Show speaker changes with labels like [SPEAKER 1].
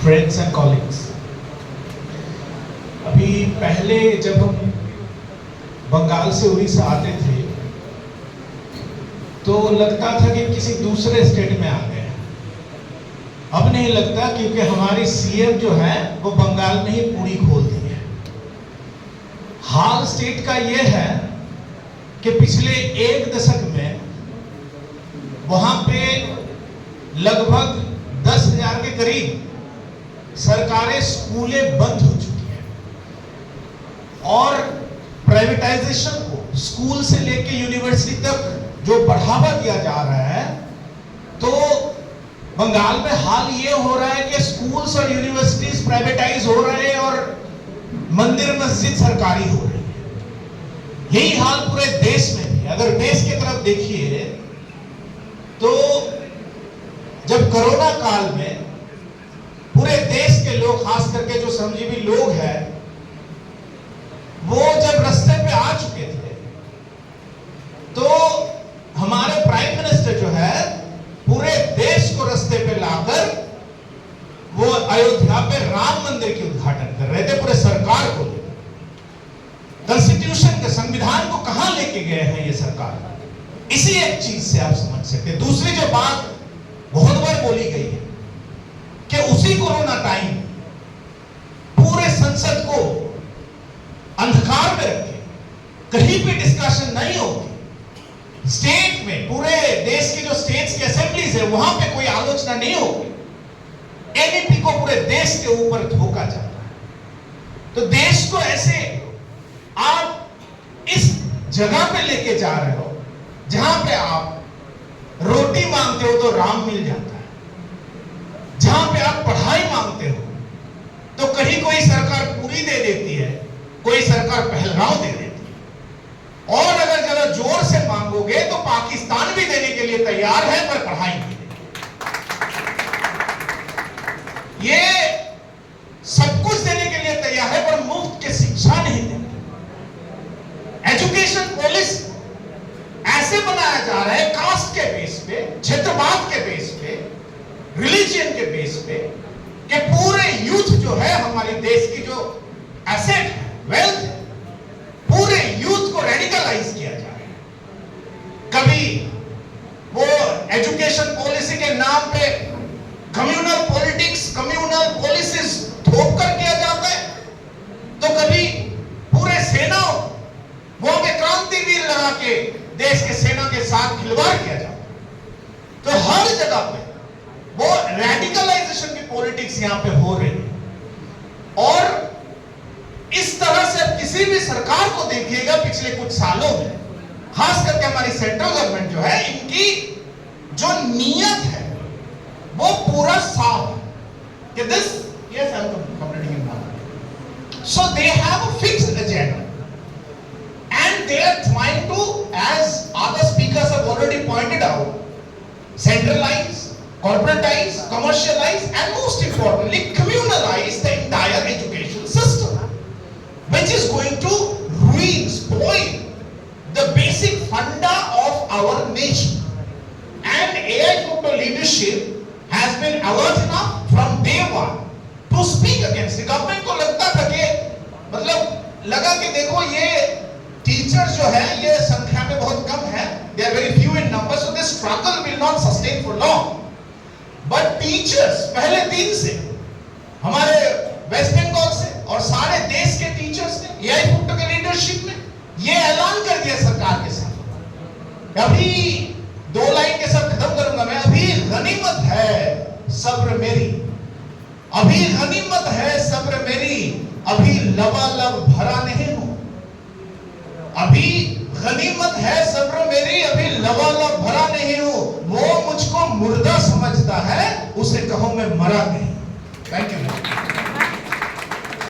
[SPEAKER 1] Friends and colleagues, अभी पहले जब हम बंगाल से उड़ीसा आते थे तो लगता था कि किसी दूसरे स्टेट में आ गए। अब नहीं लगता, क्योंकि हमारी सीएम जो है वो बंगाल में ही पूरी खोल दी है। हाल स्टेट का ये है कि पिछले एक दशक में वहां पे लगभग 10,000 के करीब सरकारी स्कूलें बंद हो चुकी हैं और प्राइवेटाइजेशन को स्कूल से लेके यूनिवर्सिटी तक जो बढ़ावा दिया जा रहा है, तो बंगाल में हाल ये हो रहा है कि स्कूल्स और यूनिवर्सिटीज प्राइवेटाइज हो रहे हैं और मंदिर मस्जिद सरकारी हो रही है। यही हाल पूरे देश में भी। अगर देश की तरफ देखिए तो जब कोरोना काल में पूरे देश के लोग, खास करके जो श्रमजीवी लोग हैं, वो जब रास्ते पे आ चुके थे तो हमारे प्राइम मिनिस्टर जो है पूरे देश को रास्ते पे लाकर वो अयोध्या पे राम मंदिर के उद्घाटन कर रहे थे, पूरे सरकार को लेकर। कॉन्स्टिट्यूशन के संविधान को कहां लेके गए हैं ये सरकार, इसी एक चीज से आप समझ सकते हैं। दूसरी जो बात बहुत बार बोली गई है कि उसी कोरोना टाइम पूरे संसद को अंधकार में रखे, कहीं भी डिस्कशन नहीं होगी। स्टेट में, पूरे देश की जो स्टेट्स की असेंबलीज है, वहां पे कोई आलोचना नहीं होगी। एमपी को पूरे देश के ऊपर धोखा जाता है। तो देश को ऐसे आप इस जगह पे लेके जा रहे हो जहां पे आप रोटी मांगते हो तो राम मिल जाता है, जहां पे आप पढ़ाई मांगते हो तो कहीं कोई सरकार पूरी दे देती है, कोई सरकार पहलगांव दे देती है, और अगर जरा जोर से मांगोगे तो पाकिस्तान भी देने के लिए तैयार है, पर पढ़ाई नहीं देती। ये सब कुछ देने के लिए तैयार है, पर मुफ्त की शिक्षा नहीं देती। एजुकेशन पॉलिसी ऐसे बनाया जा रहा है कास्ट के बेस पे, क्षेत्रवाद के बेस पे, रिलीजन के बेस पे, कि पूरे यूथ जो है, हमारे देश की जो एसेट है, वेल्थ है, पूरे यूथ को रेडिकलाइज किया जा रहा है। कभी वो एजुकेशन पॉलिसी के नाम पे कम्युनल पॉलिटिक्स, कम्युनल पॉलिसीज थोप कर किया जाता है, तो कभी पूरे सेनाओं वहां पे क्रांतिवीर लगा के देश के सेना के साथ खिलवाड़ किया जाता है। तो हर जगह पे वो रेडिकलाइजेशन की पॉलिटिक्स यहां पे हो रही है। और इस तरह से अब किसी भी सरकार को देखिएगा पिछले कुछ सालों में, खास करके हमारी सेंट्रल गवर्नमेंट जो है, इनकी जो नीयत है वो पूरा साफ है कि this, yes I am completing in now, so they have a fixed agenda and they are trying to, as other speakers have already pointed out, centralize, corporatize, commercialize, and most importantly communalize the entire education system, which is going to ruin, spoil the basic funda of our nation. And AI Gupta leadership has been alert enough from day one to speak against it. Government को लगता था कि, मतलब लगा कि देखो ये teachers जो है ये संख्या में बहुत कम है, they are very few in number, so this struggle will not sustain for long. But teachers पहले दिन से हमारे वेस्ट बंगाल से और सारे देश के टीचर्स ने एआई गुप्ता के लीडरशिप में ये ऐलान कर दिया सरकार के साथ। अभी 2 लाइन के साथ खत्म करूंगा मैं। अभी गनीमत है सब्र मेरी, अभी गनीमत है सब्र मेरी, अभी लबालब भरा नहीं हूं। अभी गनीमत है सब्र मेरी, अभी लबालब भरा नहीं हूं। वो मुझको मुर्दा समझता है, उसे कहो मैं मरा नहीं।